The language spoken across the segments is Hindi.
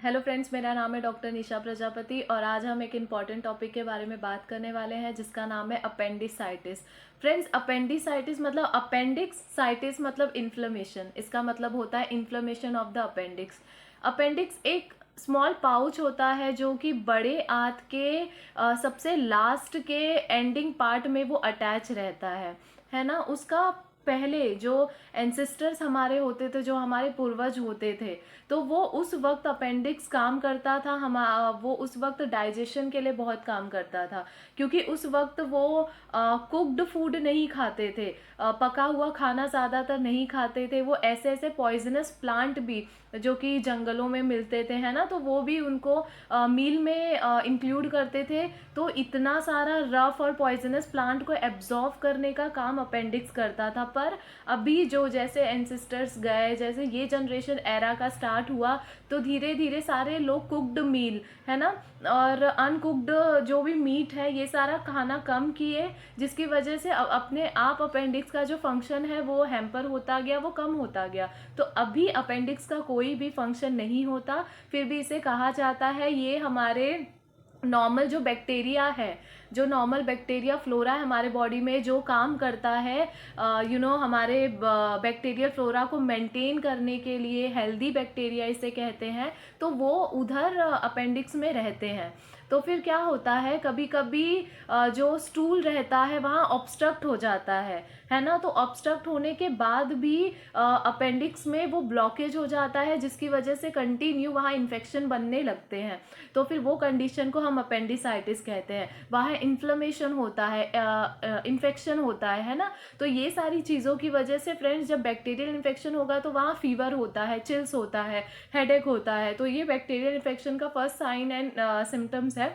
हेलो फ्रेंड्स, मेरा नाम है डॉक्टर निशा प्रजापति और आज हम एक इम्पॉर्टेंट टॉपिक के बारे में बात करने वाले हैं जिसका नाम है अपेंडिसाइटिस। फ्रेंड्स, अपेंडिसाइटिस मतलब अपेंडिक्स, साइटिस मतलब इन्फ्लेमेशन। इसका मतलब होता है inflammation of the appendix. Appendix एक स्मॉल पाउच होता है जो कि बड़े आंत के सबसे लास्ट के एंडिंग पार्ट में वो अटैच रहता है ना। उसका पहले जो एंसेस्टर्स हमारे होते थे, जो हमारे पूर्वज होते थे, तो वो उस वक्त अपेंडिक्स काम करता था। वो उस वक्त डाइजेशन के लिए बहुत काम करता था, क्योंकि उस वक्त वो कुक्ड फूड नहीं खाते थे, पका हुआ खाना ज़्यादातर नहीं खाते थे। वो ऐसे ऐसे पॉइजनस प्लांट भी जो कि जंगलों में मिलते थे, है ना, तो वो भी उनको मील में इंक्लूड करते थे। तो इतना सारा रफ और पॉइजनस प्लांट को एब्जॉर्व करने का काम अपेंडिक्स करता था। पर अभी जो जैसे एंसेस्टर्स गए, जैसे ये जनरेशन एरा का स्टार्ट हुआ, तो धीरे धीरे सारे लोग कुक्ड मील, है ना, और अनकुक्ड जो भी मीट है, ये सारा खाना कम किए, जिसकी वजह से अपने आप अपेंडिक्स का जो फंक्शन है वो हैम्पर होता गया, वो कम होता गया। तो अभी अपेंडिक्स का कोई भी फंक्शन नहीं होता, फिर भी इसे कहा जाता है ये हमारे नॉर्मल जो बैक्टीरिया है, जो नॉर्मल बैक्टीरिया फ्लोरा है हमारे बॉडी में, जो काम करता है हमारे बैक्टीरियल फ्लोरा को मेंटेन करने के लिए, हेल्दी बैक्टीरिया इसे कहते हैं, तो वो उधर अपेंडिक्स में रहते हैं। तो फिर क्या होता है, कभी कभी जो स्टूल रहता है वहाँ ऑब्स्ट्रक्ट हो जाता है ना। तो ऑब्स्ट्रक्ट होने के बाद भी अपेंडिक्स में वो ब्लॉकेज हो जाता है, जिसकी वजह से कंटिन्यू वहाँ इन्फेक्शन बनने लगते हैं। तो फिर वो कंडीशन को हम अपेंडिसाइटिस कहते हैं। वहाँ इन्फ्लेमेशन होता है, इन्फेक्शन होता है ना। तो ये सारी चीज़ों की वजह से फ्रेंड्स, जब बैक्टीरियल इन्फेक्शन होगा तो वहाँ फीवर होता है, चिल्स होता है, हेडेक होता है। तो ये बैक्टीरियल इन्फेक्शन का फर्स्ट साइन एंड सिम्टम्स है।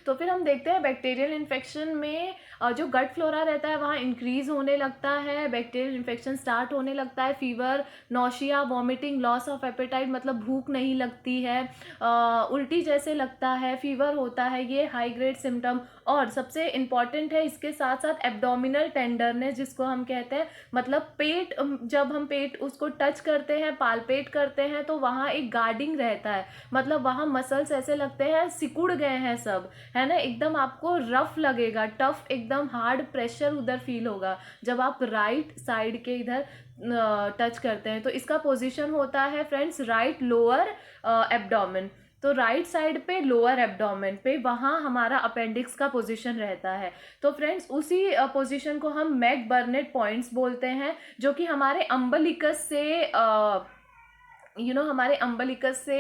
तो फिर हम देखते हैं बैक्टीरियल इन्फेक्शन में जो गट फ्लोरा रहता है वहाँ इंक्रीज होने लगता है, बैक्टीरियल इन्फेक्शन स्टार्ट होने लगता है, fever, nausea, vomiting, loss of appetite मतलब भूख नहीं लगती है, उल्टी जैसे लगता है, फीवर होता है, ये हाई ग्रेड सिम्टम। और सबसे इम्पॉर्टेंट है, इसके साथ साथ एब्डोमिनल टेंडरनेस जिसको हम कहते हैं, मतलब पेट, जब हम पेट उसको टच करते हैं, पालपेट करते हैं, तो वहाँ एक गार्डिंग रहता है, मतलब वहाँ मसल्स ऐसे लगते हैं सिकुड़ गए हैं सब, है ना, एकदम आपको रफ लगेगा, टफ, एकदम हार्ड प्रेशर उधर फील होगा जब आप राइट साइड के इधर टच करते हैं। तो इसका पोजीशन होता है फ्रेंड्स राइट लोअर एब्डोमेन। तो राइट साइड पे लोअर एब्डोमेन पे वहाँ हमारा अपेंडिक्स का पोजीशन रहता है। तो फ्रेंड्स उसी पोजीशन को हम मैक बर्नेट पॉइंट्स बोलते हैं, जो कि हमारे अम्बलिकस से हमारे अम्बलिकस से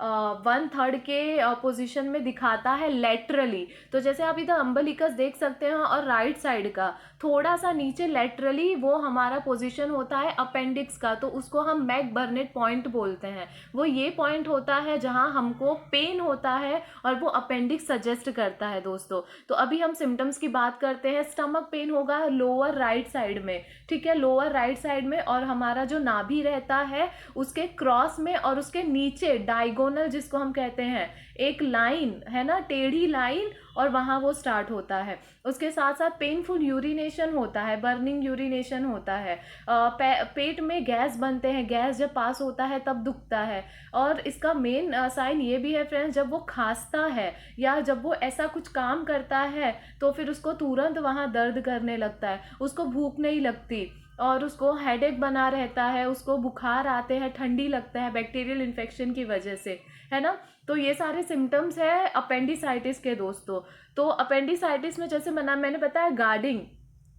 1/3 के पोजीशन में दिखाता है लेटरली। तो जैसे आप इधर अम्बलिकस देख सकते हैं और राइट साइड का थोड़ा सा नीचे लेटरली वो हमारा पोजीशन होता है अपेंडिक्स का, तो उसको हम मैक बर्नेट पॉइंट बोलते हैं। वो ये पॉइंट होता है जहां हमको पेन होता है और वो अपेंडिक्स सजेस्ट करता है दोस्तों। तो अभी हम सिम्टम्स की बात करते हैं। स्टमक पेन होगा लोअर राइट साइड में, ठीक है, लोअर राइट साइड में, और हमारा जो नाभि रहता है उसके क्रॉस में और उसके नीचे डायगोनल जिसको हम कहते हैं, एक लाइन है ना, टेढ़ी लाइन, और वहाँ वो स्टार्ट होता है। उसके साथ साथ पेनफुल यूरिनेशन होता है, बर्निंग यूरिनेशन होता है, पेट में गैस बनते हैं, गैस जब पास होता है तब दुखता है। और इसका मेन साइन ये भी है फ्रेंड्स, जब वो खांसता है या जब वो ऐसा कुछ काम करता है तो फिर उसको तुरंत वहाँ दर्द करने लगता है, उसको भूख नहीं लगती और उसको हेडेक बना रहता है, उसको बुखार आते हैं, ठंडी लगता है बैक्टीरियल इन्फेक्शन की वजह से, है ना। तो ये सारे सिम्टम्स है अपेंडिसाइटिस के दोस्तों। तो अपेंडिसाइटिस में जैसे मैंने बताया गार्डिंग,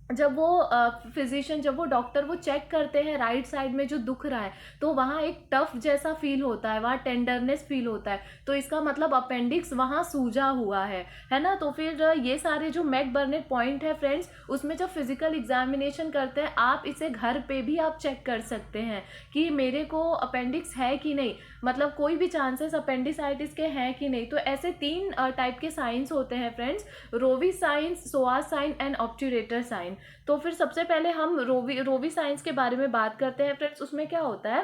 जब वो फिजिशियन, जब वो डॉक्टर वो चेक करते हैं राइट साइड में जो दुख रहा है, तो वहाँ एक टफ जैसा फील होता है, वहाँ टेंडरनेस फील होता है, तो इसका मतलब अपेंडिक्स वहाँ सूजा हुआ है ना। तो फिर ये सारे जो मैक बर्नेट पॉइंट है फ्रेंड्स, उसमें जब फिजिकल एग्जामिनेशन करते हैं, आप इसे घर पे भी आप चेक कर सकते हैं कि मेरे को अपेंडिक्स है कि नहीं, मतलब कोई भी चांसेस अपेंडिसाइटिस के हैं कि नहीं। तो ऐसे 3 टाइप के साइंस होते हैं फ्रेंड्स, रोवी साइंस, सोआ साइन एंड ऑब्ट्यूरेटर साइन। तो फिर सबसे पहले हम रोवी साइंस के बारे में बात करते हैं फ्रेंड्स। उसमें क्या होता है,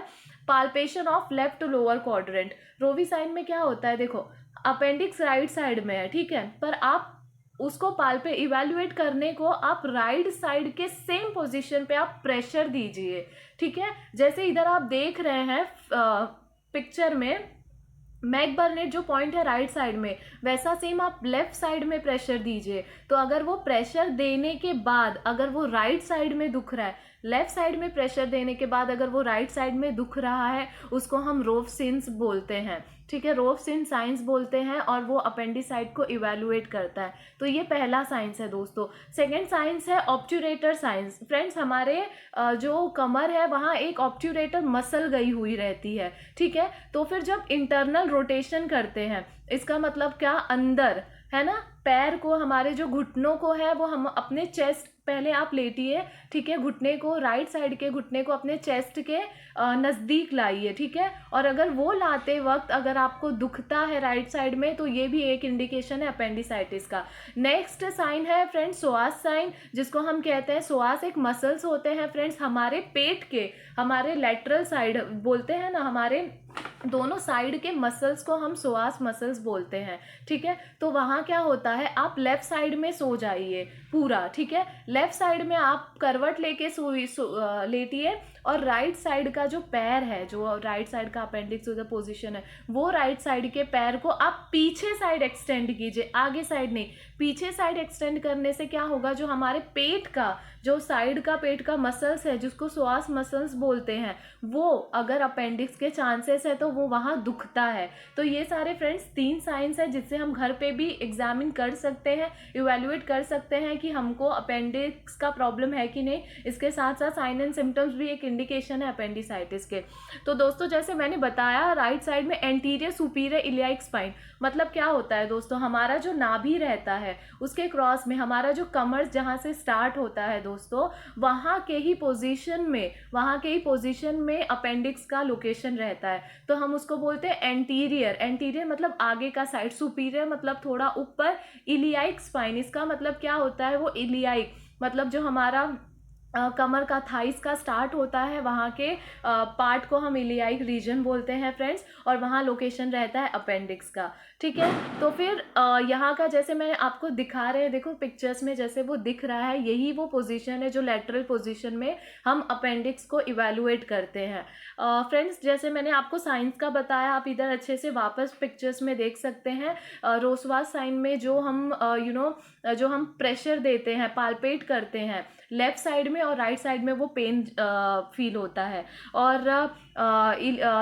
palpation of left lower quadrant. रोवी साइन में क्या होता है, देखो अपेंडिक्स राइट साइड में है, ठीक है, पर आप उसको पाल्पे इवेल्युएट करने को आप राइट साइड के सेम पोजीशन पे आप प्रेशर दीजिए, ठीक है। जैसे इधर आप देख रहे हैं पिक्चर में, मैक बर्नेट जो पॉइंट है राइट साइड में, वैसा सेम आप लेफ्ट साइड में प्रेशर दीजिए। तो अगर वो प्रेशर देने के बाद अगर वो राइट साइड में दुख रहा है, लेफ्ट साइड में प्रेशर देने के बाद अगर वो राइट साइड में दुख रहा है, उसको हम रोवसिन्स बोलते हैं। ठीक है, रोवसिन साइंस बोलते हैं, और वो अपेंडिसाइट को इवेलुएट करता है। तो ये पहला साइंस है दोस्तों। सेकेंड साइंस है ऑब्ट्यूरेटर साइंस। फ्रेंड्स, हमारे जो कमर है वहाँ एक ऑब्ट्यूरेटर मसल गई हुई रहती है। ठीक है, तो फिर जब इंटरनल रोटेशन करते हैं, इसका मतलब क्या, अंदर है ना, पैर को, हमारे जो घुटनों को है वो हम अपने चेस्ट, पहले आप लेटिए, ठीक है, घुटने को, राइट साइड के घुटने को अपने चेस्ट के नज़दीक लाइए। ठीक है, और अगर वो लाते वक्त अगर आपको दुखता है राइट साइड में, तो ये भी एक इंडिकेशन है अपेंडिसाइटिस का। नेक्स्ट साइन है फ्रेंड्स सोआस साइन, जिसको हम कहते हैं, सोआस एक मसल्स होते हैं फ्रेंड्स हमारे पेट के, हमारे लेटरल साइड बोलते हैं ना, हमारे दोनों साइड के मसल्स को हम सोआस मसल्स बोलते हैं। ठीक है, तो वहाँ क्या होता है, आप लेफ्ट साइड में सो जाइए पूरा। ठीक है, लेफ्ट साइड में आप करवट लेके लेटिए, और राइट साइड का जो पैर है, जो राइट साइड का अपेंडिक्स जो पोजीशन है, वो राइट साइड के पैर को आप पीछे साइड एक्सटेंड कीजिए, आगे साइड नहीं, पीछे साइड एक्सटेंड करने से क्या होगा, जो हमारे पेट का, जो साइड का पेट का मसल्स है, जिसको सोआस मसल्स बोलते हैं, वो अगर अपेंडिक्स के चांसेस है तो वो वहाँ दुखता है। तो ये सारे फ्रेंड्स 3 साइंस है जिससे हम घर पे भी एग्जामिन कर सकते हैं, इवेल्युएट कर सकते हैं कि हमको अपेंडिक्स का प्रॉब्लम है कि नहीं। इसके साथ साथ साइन एंड सिम्टम्स भी एक इंडिकेशन है अपेंडिसाइटिस के। तो दोस्तों, जैसे मैंने बताया, राइट साइड में एंटीरियर सुपीरियर इलियाइक स्पाइन, मतलब क्या होता है दोस्तों, हमारा जो नाभि रहता है उसके क्रॉस में हमारा जो कमर जहाँ से स्टार्ट होता है दोस्तों, वहाँ के ही पोजीशन में अपेंडिक्स का लोकेशन रहता है। तो हम उसको बोलते हैं एंटीरियर। एंटीरियर मतलब आगे का साइड, सुपीरियर मतलब थोड़ा ऊपर, इलियाइक स्पाइन, इसका मतलब क्या होता है, वो इलियाइक मतलब जो हमारा कमर का, थाइस का स्टार्ट होता है, वहाँ के पार्ट को हम इलियाइक रीजन बोलते हैं फ्रेंड्स, और वहाँ लोकेशन रहता है अपेंडिक्स का। ठीक है, तो फिर यहाँ का जैसे मैं आपको दिखा रहे हैं, देखो पिक्चर्स में जैसे वो दिख रहा है, यही वो पोजीशन है जो लेटरल पोजीशन में हम अपेंडिक्स को इवेलुएट करते हैं। फ्रेंड्स, जैसे मैंने आपको साइंस का बताया, आप इधर अच्छे से वापस पिक्चर्स में देख सकते हैं। रोसवास साइन में जो हम जो हम प्रेशर देते हैं, पाल्पेट करते हैं लेफ्ट साइड में और राइट साइड में, वो पेन फील होता है। और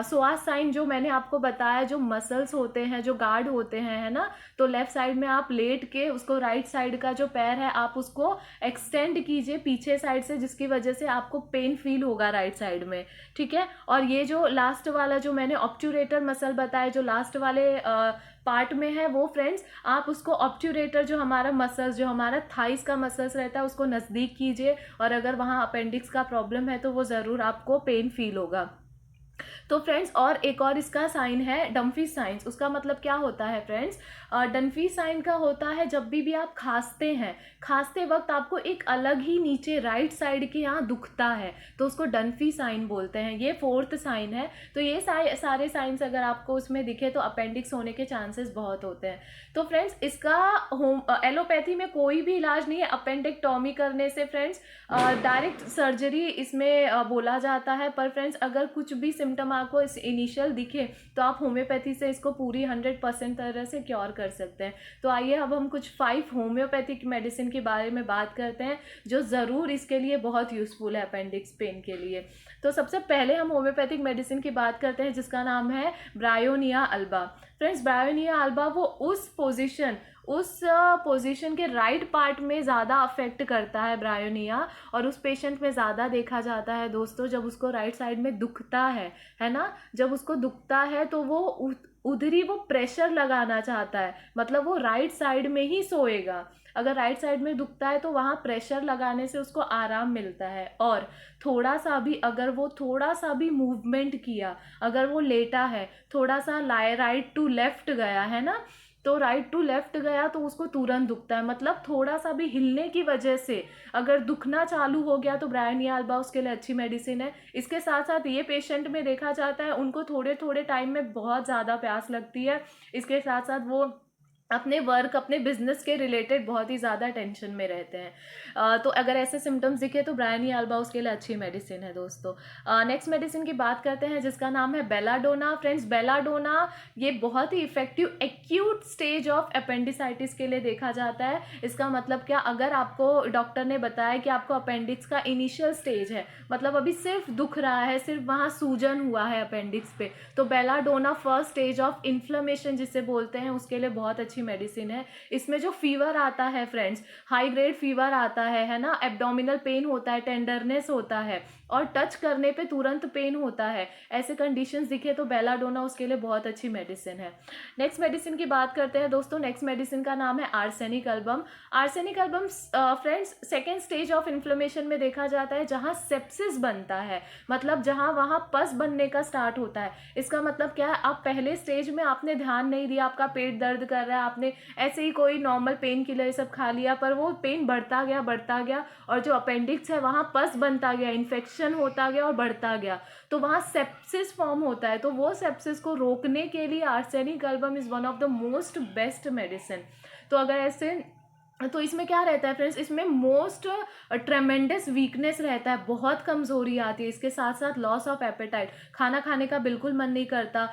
सोआस साइन जो मैंने आपको बताया, जो मसल्स होते हैं, जो गार्ड होते हैं, है ना, तो लेफ्ट साइड में आप लेट के उसको, राइट साइड का जो पैर है आप उसको एक्सटेंड कीजिए पीछे साइड से, जिसकी वजह से आपको पेन फील होगा राइट साइड में। ठीक है, और ये जो लास्ट वाला जो मैंने ऑब्ट्यूरेटर मसल बताया, जो लास्ट वाले पार्ट में है, वो फ्रेंड्स आप उसको ऑब्ट्यूरेटर, जो हमारा मसल्स, जो हमारा थाइस का मसल्स रहता है, उसको नज़दीक कीजिए, और अगर वहाँ अपेंडिक्स का प्रॉब्लम है तो वो ज़रूर आपको पेन फील होगा। तो फ्रेंड्स, और एक और इसका साइन है डम्फी साइंस। उसका मतलब क्या होता है फ्रेंड्स, डम्फी साइन का होता है जब भी आप खांसते हैं, खांसते वक्त आपको एक अलग ही नीचे राइट साइड के यहाँ दुखता है, तो उसको डम्फी साइन बोलते हैं। ये 4th साइन है। तो ये सारे साइंस अगर आपको उसमें दिखे तो अपेंडिक्स होने के चांसेस बहुत होते हैं। तो फ्रेंड्स, इसका एलोपैथी में कोई भी इलाज नहीं है अपेंडिक्टोमी करने से फ्रेंड्स, डायरेक्ट सर्जरी इसमें बोला जाता है। पर फ्रेंड्स, अगर कुछ भी सिम्टम आपको इस इनिशियल दिखे तो आप होम्योपैथी से इसको पूरी 100% तरह से क्योर कर सकते हैं। तो आइए अब हम कुछ 5 होम्योपैथिक मेडिसिन के बारे में बात करते हैं, जो ज़रूर इसके लिए बहुत यूज़फुल है अपेंडिक्स पेन के लिए। तो सबसे पहले हम होम्योपैथिक मेडिसिन की बात करते हैं जिसका नाम है bryonia alba. Friends, bryonia alba वो उस पोजीशन के राइट पार्ट में ज़्यादा अफेक्ट करता है ब्रायोनिया, और उस पेशेंट में ज़्यादा देखा जाता है दोस्तों जब उसको राइट साइड में दुखता है ना, जब उसको दुखता है तो वो उधर ही वो प्रेशर लगाना चाहता है, मतलब वो राइट साइड में ही सोएगा। अगर राइट साइड में दुखता है तो वहाँ प्रेशर लगाने से उसको आराम मिलता है, और थोड़ा सा भी मूवमेंट किया, अगर वो लेटा है, थोड़ा सा राइट टू लेफ्ट गया है ना, तो राइट टू लेफ्ट गया तो उसको तुरंत दुखता है। मतलब थोड़ा सा भी हिलने की वजह से अगर दुखना चालू हो गया तो ब्रायोनिया अल्बा उसके लिए अच्छी मेडिसिन है। इसके साथ साथ ये पेशेंट में देखा जाता है उनको थोड़े थोड़े टाइम में बहुत ज़्यादा प्यास लगती है, इसके साथ साथ वो अपने वर्क अपने बिजनेस के रिलेटेड बहुत ही ज़्यादा टेंशन में रहते हैं। तो अगर ऐसे सिम्टम्स दिखे तो ब्रायनी अल्बा उसके लिए अच्छी मेडिसिन है दोस्तों। नेक्स्ट मेडिसिन की बात करते हैं जिसका नाम है बेलाडोना। फ्रेंड्स, बेलाडोना ये बहुत ही effective acute stage of appendicitis के लिए देखा जाता है। इसका मतलब क्या, अगर आपको डॉक्टर ने बताया कि आपको अपेंडिक्स का इनिशियल स्टेज है, मतलब अभी सिर्फ दुख रहा है, सिर्फ वहाँ सूजन हुआ है अपेंडिक्स पे, तो belladonna first stage of inflammation जिसे बोलते हैं उसके लिए बहुत अच्छी मेडिसिन है। इसमें जो फीवर आता है फ्रेंड्स, हाई ग्रेड फीवर आता है ना, एब्डोमिनल पेन होता है, टेंडरनेस होता है और टच करने पे तुरंत पेन होता है, ऐसे कंडीशंस दिखे तो बेलाडोना उसके लिए बहुत अच्छी मेडिसिन है। नेक्स्ट मेडिसिन की बात करते हैं दोस्तों। नेक्स्ट मेडिसिन का नाम है arsenic album. Arsenic album friends second stage of inflammation में देखा जाता है, जहां सेप्सिस बनता है, मतलब जहां वहां पस बनने का स्टार्ट होता है। इसका मतलब क्या है, आप पहले स्टेज में आपने ध्यान नहीं दिया, आपका पेट दर्द कर रहा है, आपने ऐसे ही कोई नॉर्मल पेन किलर सब खा लिया, पर वो पेन बढ़ता गया और जो अपेंडिक्स है वहाँ पस बनता गया, इन्फेक्शन होता गया और बढ़ता गया, तो वहाँ सेप्सिस फॉर्म होता है। तो वो सेप्सिस को रोकने के लिए arsenic album is one of the most best medicine. तो अगर ऐसे, तो इसमें क्या रहता है फ्रेंड्स, इसमें मोस्ट ट्रेमेंडस वीकनेस रहता है, बहुत कमज़ोरी आती है, इसके साथ साथ लॉस ऑफ एपेटाइट, खाना खाने का बिल्कुल मन नहीं करता।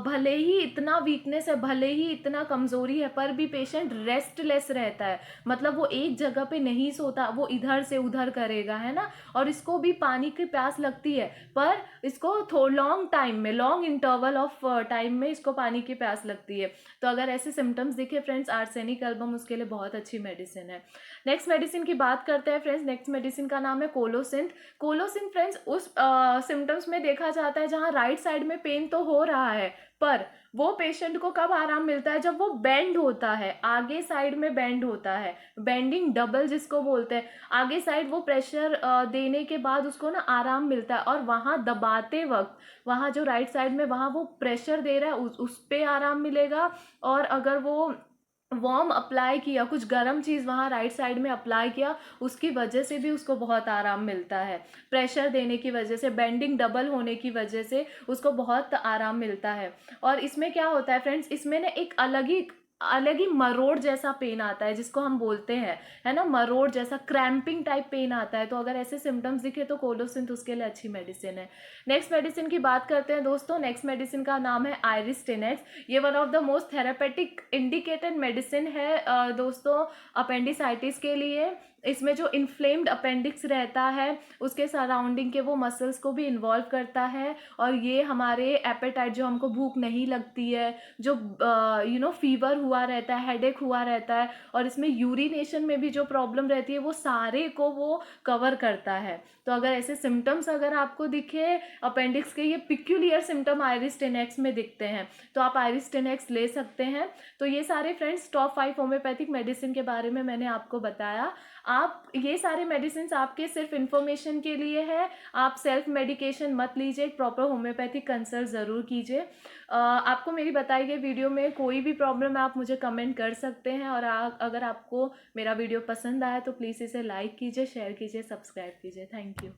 भले ही इतना वीकनेस है, भले ही इतना कमज़ोरी है, पर भी पेशेंट रेस्टलेस रहता है, मतलब वो एक जगह पे नहीं सोता, वो इधर से उधर करेगा, है ना। और इसको भी पानी की प्यास लगती है, पर इसको लॉन्ग टाइम में, लॉन्ग इंटरवल ऑफ टाइम में इसको पानी की प्यास लगती है। तो अगर ऐसे सिम्टम्स दिखे फ्रेंड्स, आर्सेनिक एल्बम उसके लिए बहुत अच्छी मेडिसिन है। नेक्स्ट मेडिसिन की बात करते हैं फ्रेंड्स। नेक्स्ट मेडिसिन का नाम है कोलोसिंथ। कोलोसिंथ फ्रेंड्स उस सिम्टम्स में देखा जाता है जहां राइट साइड में पेन तो हो रहा है, पर वो पेशेंट को कब आराम मिलता है, जब वो बेंड होता है, आगे साइड में बेंड होता है, बेंडिंग डबल जिसको बोलते हैं, आगे साइड वो प्रेशर देने के बाद उसको ना आराम मिलता है, और वहाँ दबाते वक्त, वहाँ जो राइट साइड में वहाँ वो प्रेशर दे रहा है उस पे आराम मिलेगा। और अगर वो वार्म अप्लाई किया, कुछ गर्म चीज़ वहाँ राइट साइड में अप्लाई किया, उसकी वजह से भी उसको बहुत आराम मिलता है, प्रेशर देने की वजह से, बेंडिंग डबल होने की वजह से उसको बहुत आराम मिलता है। और इसमें क्या होता है फ्रेंड्स, इसमें ना एक अलग ही मरोड़ जैसा पेन आता है जिसको हम बोलते हैं, है ना, मरोड़ जैसा क्रैम्पिंग टाइप पेन आता है। तो अगर ऐसे सिम्टम्स दिखे तो कोलोसिंथ उसके लिए अच्छी मेडिसिन है। नेक्स्ट मेडिसिन की बात करते हैं दोस्तों। नेक्स्ट मेडिसिन का नाम है आयरिस्टेनेक्स। ये one of the most therapeutic indicated medicine है दोस्तों अपेंडिसाइटिस के लिए। इसमें जो इन्फ्लेम्ड अपेंडिक्स रहता है उसके सराउंडिंग के वो मसल्स को भी इन्वॉल्व करता है, और ये हमारे एपेटाइट, जो हमको भूख नहीं लगती है, जो फीवर हुआ रहता है, हेडेक हुआ रहता है, और इसमें यूरिनेशन में भी जो प्रॉब्लम रहती है, वो सारे को वो कवर करता है। तो अगर ऐसे सिम्टम्स अगर आपको दिखे अपेंडिक्स के, ये पिक्यूलियर सिम्टम आयरिस्टेनेक्स में दिखते हैं, तो आप आयरिस्टेनेक्स ले सकते हैं। तो ये सारे फ्रेंड्स टॉप 5 होम्योपैथिक मेडिसिन के बारे में मैंने आपको बताया। आप ये सारे मेडिसिन आपके सिर्फ इन्फॉर्मेशन के लिए है, आप सेल्फ मेडिकेशन मत लीजिए, प्रॉपर होम्योपैथिक कंसल्ट ज़रूर कीजिए। आपको मेरी बताई गई वीडियो में कोई भी प्रॉब्लम है आप मुझे कमेंट कर सकते हैं, और अगर आपको मेरा वीडियो पसंद आया तो प्लीज़ इसे लाइक कीजिए, शेयर कीजिए, सब्सक्राइब कीजिए। Thank you.